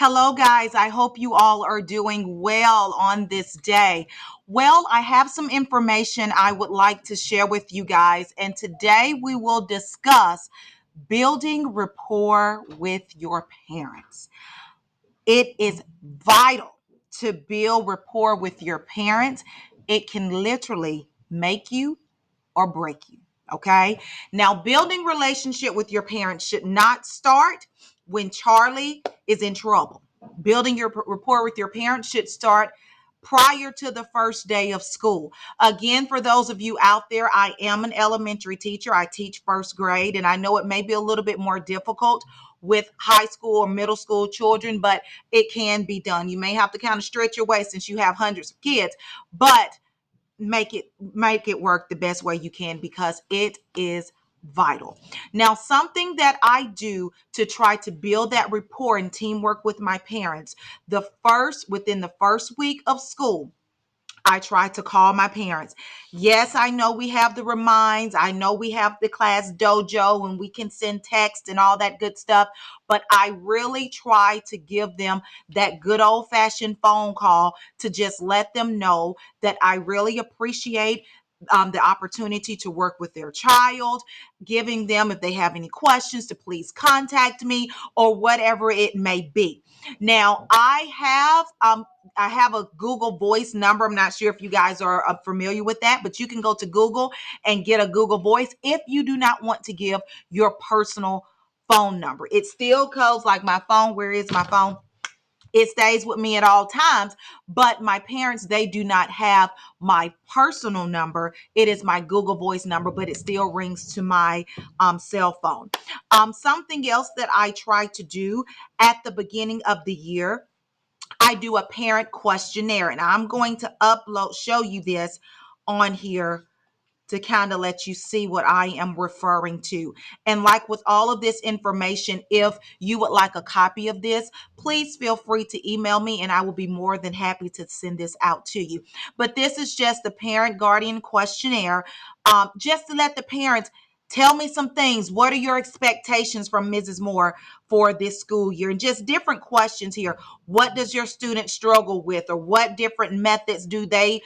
Hello, guys. I hope you all are doing well on this day. Well, I have some information I would like to share with you guys, and today we will discuss building rapport with your parents. It is vital to build rapport with your parents. It can literally make you or break you. Okay. Now, building relationship with your parents should not start when Charlie is in trouble. Building your rapport with your parents should start prior to the first day of school. Again, for those of you out there, I am an elementary teacher. I teach first grade, and I know it may be a little bit more difficult with high school or middle school children, but it can be done. You may have to kind of stretch your way since you have hundreds of kids, but make it work the best way you can because it is vital. Now, something that I do to try to build that rapport and teamwork with my parents, within the first week of school, I try to call my parents. Yes, I know we have the reminds. I know we have the class dojo and we can send text and all that good stuff. But I really try to give them that good old fashioned phone call to just let them know that I really appreciate the opportunity to work with their child, giving them, if they have any questions, to please contact me or whatever it may be. Now, I have a Google Voice number. I'm not sure if you guys are familiar with that, but you can go to Google and get a Google Voice if you do not want to give your personal phone number. It still goes like my phone. Where is my phone? It stays with me at all times, but my parents, they do not have my personal number. It is my Google Voice number, but it still rings to my cell phone. Something else that I try to do at the beginning of the year, I do a parent questionnaire, and I'm going to show you this on here to kind of let you see what I am referring to. And like with all of this information, if you would like a copy of this, please feel free to email me and I will be more than happy to send this out to you. But this is just the parent guardian questionnaire, just to let the parents tell me some things. What are your expectations from Mrs. Moore for this school year? And just different questions here. What does your student struggle with, or what different methods do they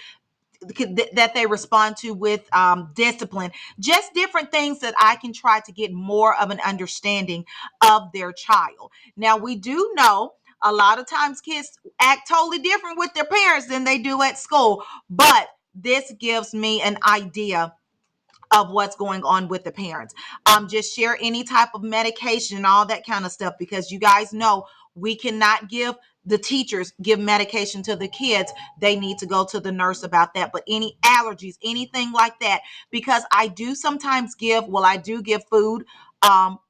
that they respond to with discipline? Just different things that I can try to get more of an understanding of their child. Now, we do know a lot of times kids act totally different with their parents than they do at school, but this gives me an idea of what's going on with the parents. Just share any type of medication and all that kind of stuff, because you guys know we cannot give the teachers give medication to the kids. They need to go to the nurse about that. But any allergies, anything like that, because I do give food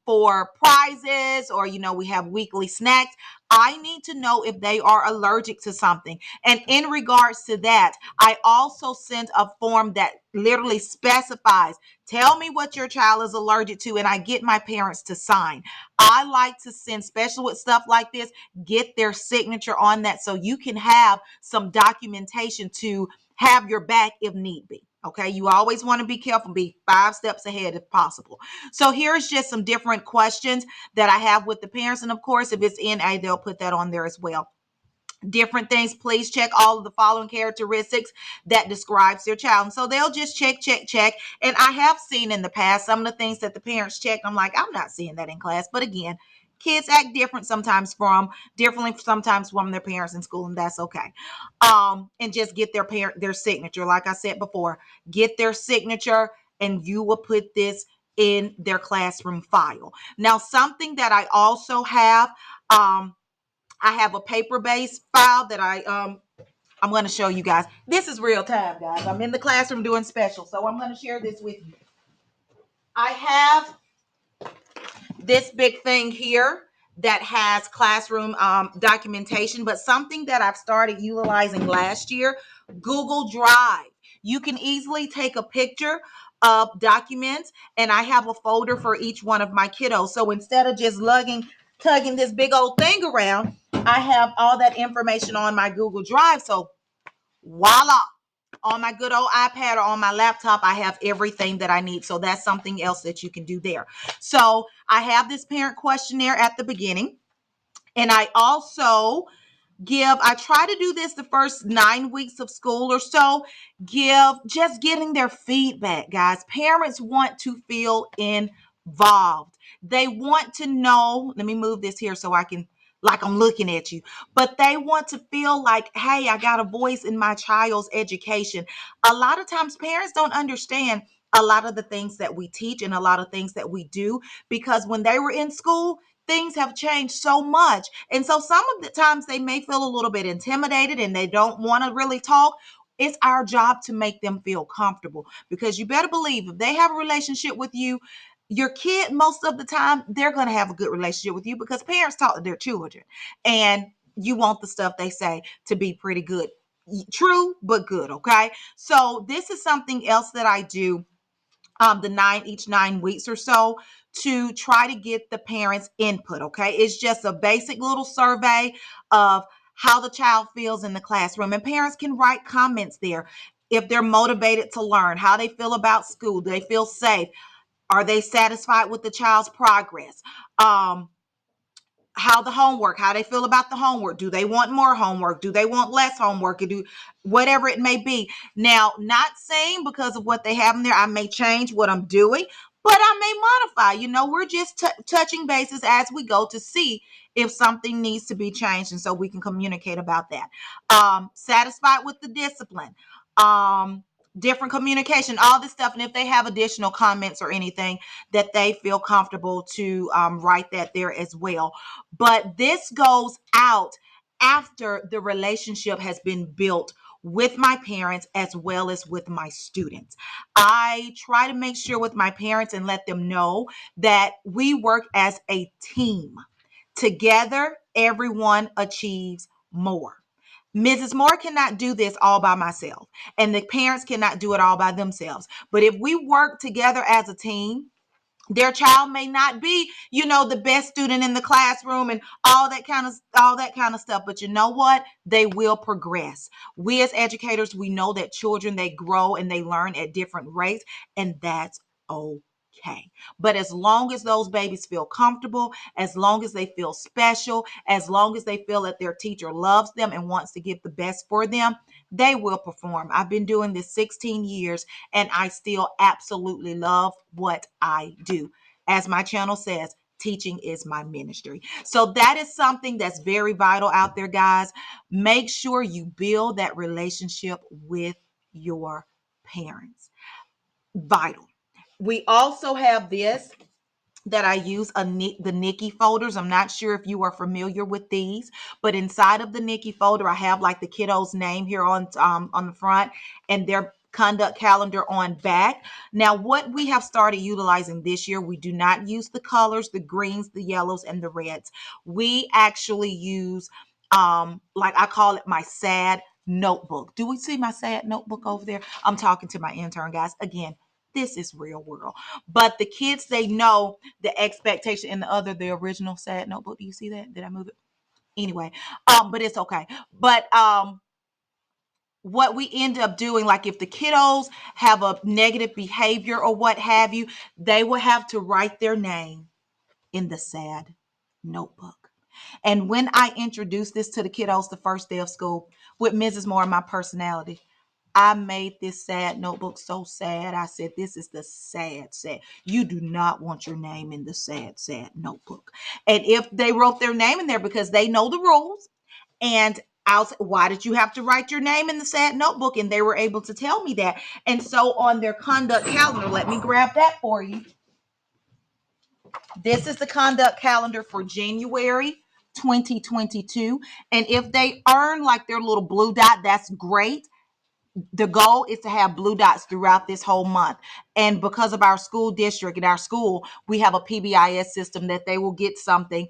for prizes, or we have weekly snacks. I need to know if they are allergic to something. And in regards to that, I also send a form that literally specifies, tell me what your child is allergic to, and I get my parents to sign. I like to send, especially with stuff like this, get their signature on that so you can have some documentation to have your back if need be. Okay, you always want to be careful, be 5 steps ahead if possible. So here's just some different questions that I have with the parents. And of course, if it's NA, they'll put that on there as well. Different things. Please check all of the following characteristics that describes their child. And so they'll just check. And I have seen in the past some of the things that the parents check. I'm like, I'm not seeing that in class. But again, kids act differently sometimes from their parents in school, and that's okay. And just get their signature. Like I said before, get their signature, and you will put this in their classroom file. Now, something that I also have, I have a paper-based file that I'm going to show you guys. This is real time, guys. I'm in the classroom doing special, so I'm going to share this with you. I have this big thing here that has classroom documentation, but something that I've started utilizing last year, Google Drive. You can easily take a picture of documents, and I have a folder for each one of my kiddos. So instead of just tugging this big old thing around, I have all that information on my Google Drive. So voila, on my good old iPad or on my laptop, I have everything that I need. So that's something else that you can do there. So I have this parent questionnaire at the beginning. And I also I try to do this the first 9 weeks of school or so, just getting their feedback, guys. Parents want to feel involved. They want to know, let me move this here so I can, like I'm looking at you, but they want to feel like, hey, I got a voice in my child's education. A lot of times parents don't understand a lot of the things that we teach and a lot of things that we do, because when they were in school, things have changed so much. And so some of the times they may feel a little bit intimidated and they don't want to really talk. It's our job to make them feel comfortable, because you better believe if they have a relationship with you, your kid, most of the time, they're going to have a good relationship with you, because parents talk to their children and you want the stuff they say to be pretty good. True, but good. Okay. So this is something else that I do each 9 weeks or so, to try to get the parents' input. Okay. It's just a basic little survey of how the child feels in the classroom. And parents can write comments there if they're motivated to learn, how they feel about school. Do they feel safe? Are they satisfied with the child's progress? How they feel about the homework. Do they want more homework? Do they want less homework? Or do whatever it may be. Now, not saying because of what they have in there, I may change what I'm doing, but I may modify. We're just touching bases as we go to see if something needs to be changed. And so we can communicate about that. Satisfied with the discipline. Different communication, all this stuff. And if they have additional comments or anything, that they feel comfortable to write that there as well. But this goes out after the relationship has been built with my parents as well as with my students. I try to make sure with my parents and let them know that we work as a team. Together, everyone achieves more. Mrs. Moore cannot do this all by myself, and the parents cannot do it all by themselves. But if we work together as a team, their child may not be, the best student in the classroom and all that kind of stuff, but you know what, they will progress. We as educators, we know that children, they grow and they learn at different rates, and that's okay. But as long as those babies feel comfortable, as long as they feel special, as long as they feel that their teacher loves them and wants to give the best for them, they will perform. I've been doing this 16 years and I still absolutely love what I do. As my channel says, teaching is my ministry. So that is something that's very vital out there, guys. Make sure you build that relationship with your parents. Vital. We also have this that I use, the Nikki folders. I'm not sure if you are familiar with these, but inside of the Nikki folder, I have like the kiddo's name here on the front and their conduct calendar on back. Now, what we have started utilizing this year, we do not use the colors, the greens, the yellows, and the reds. We actually use, like I call it my sad notebook. Do we see my sad notebook over there? I'm talking to my intern, guys. Again, this is real world. But the kids, they know the expectation in the original sad notebook. Do you see that? Did I move it? Anyway, but it's okay. But what we end up doing, like if the kiddos have a negative behavior or what have you, they will have to write their name in the sad notebook. And when I introduced this to the kiddos the first day of school with Mrs. Moore and my personality, I made this sad notebook so sad. I said, this is the sad. You do not want your name in the sad notebook. And if they wrote their name in there because they know the rules, and I'll say, why did you have to write your name in the sad notebook? And they were able to tell me that. And so on their conduct calendar, let me grab that for you. This is the conduct calendar for January 2022. And if they earn like their little blue dot, that's great. The goal is to have blue dots throughout this whole month. And because of our school district and our school, we have a PBIS system that they will get something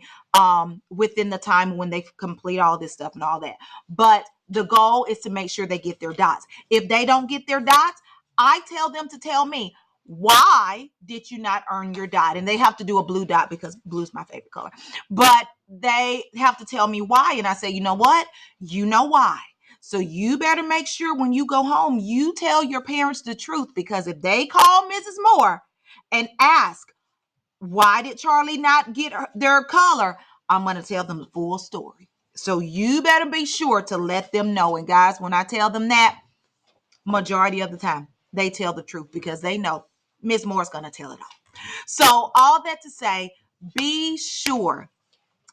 within the time when they complete all this stuff and all that. But the goal is to make sure they get their dots. If they don't get their dots, I tell them to tell me, why did you not earn your dot? And they have to do a blue dot because blue is my favorite color. But they have to tell me why. And I say, you know what? You know why. So you better make sure when you go home, you tell your parents the truth, because if they call Mrs. Moore and ask, why did Charlie not get their color? I'm going to tell them the full story. So you better be sure to let them know. And guys, when I tell them that, majority of the time, they tell the truth because they know Miss Moore's going to tell it all. So all that to say, be sure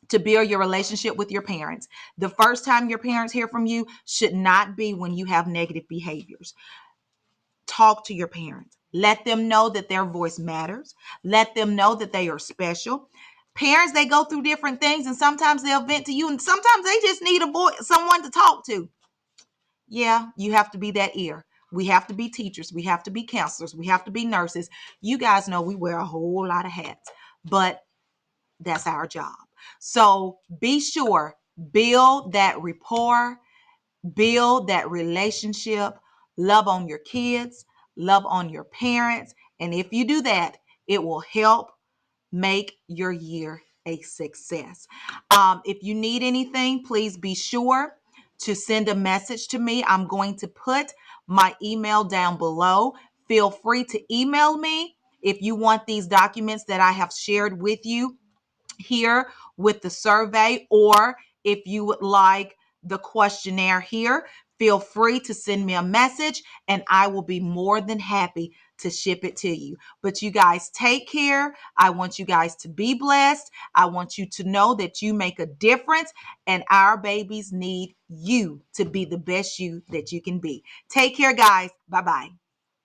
to build your relationship with your parents. The first time your parents hear from you should not be when you have negative behaviors. Talk to your parents. Let them know that their voice matters. Let them know that they are special. Parents, they go through different things, and sometimes they'll vent to you, and sometimes they just need a voice, someone to talk to. Yeah, you have to be that ear. We have to be teachers. We have to be counselors. We have to be nurses. You guys know we wear a whole lot of hats, but that's our job. So be sure, build that rapport, build that relationship, love on your kids, love on your parents. And if you do that, it will help make your year a success. If you need anything, please be sure to send a message to me. I'm going to put my email down below. Feel free to email me if you want these documents that I have shared with you here with the survey, or if you would like the questionnaire here, feel free to send me a message and I will be more than happy to ship it to you. But you guys take care. I want you guys to be blessed. I want you to know that you make a difference and our babies need you to be the best you that you can be. Take care, guys. Bye-bye.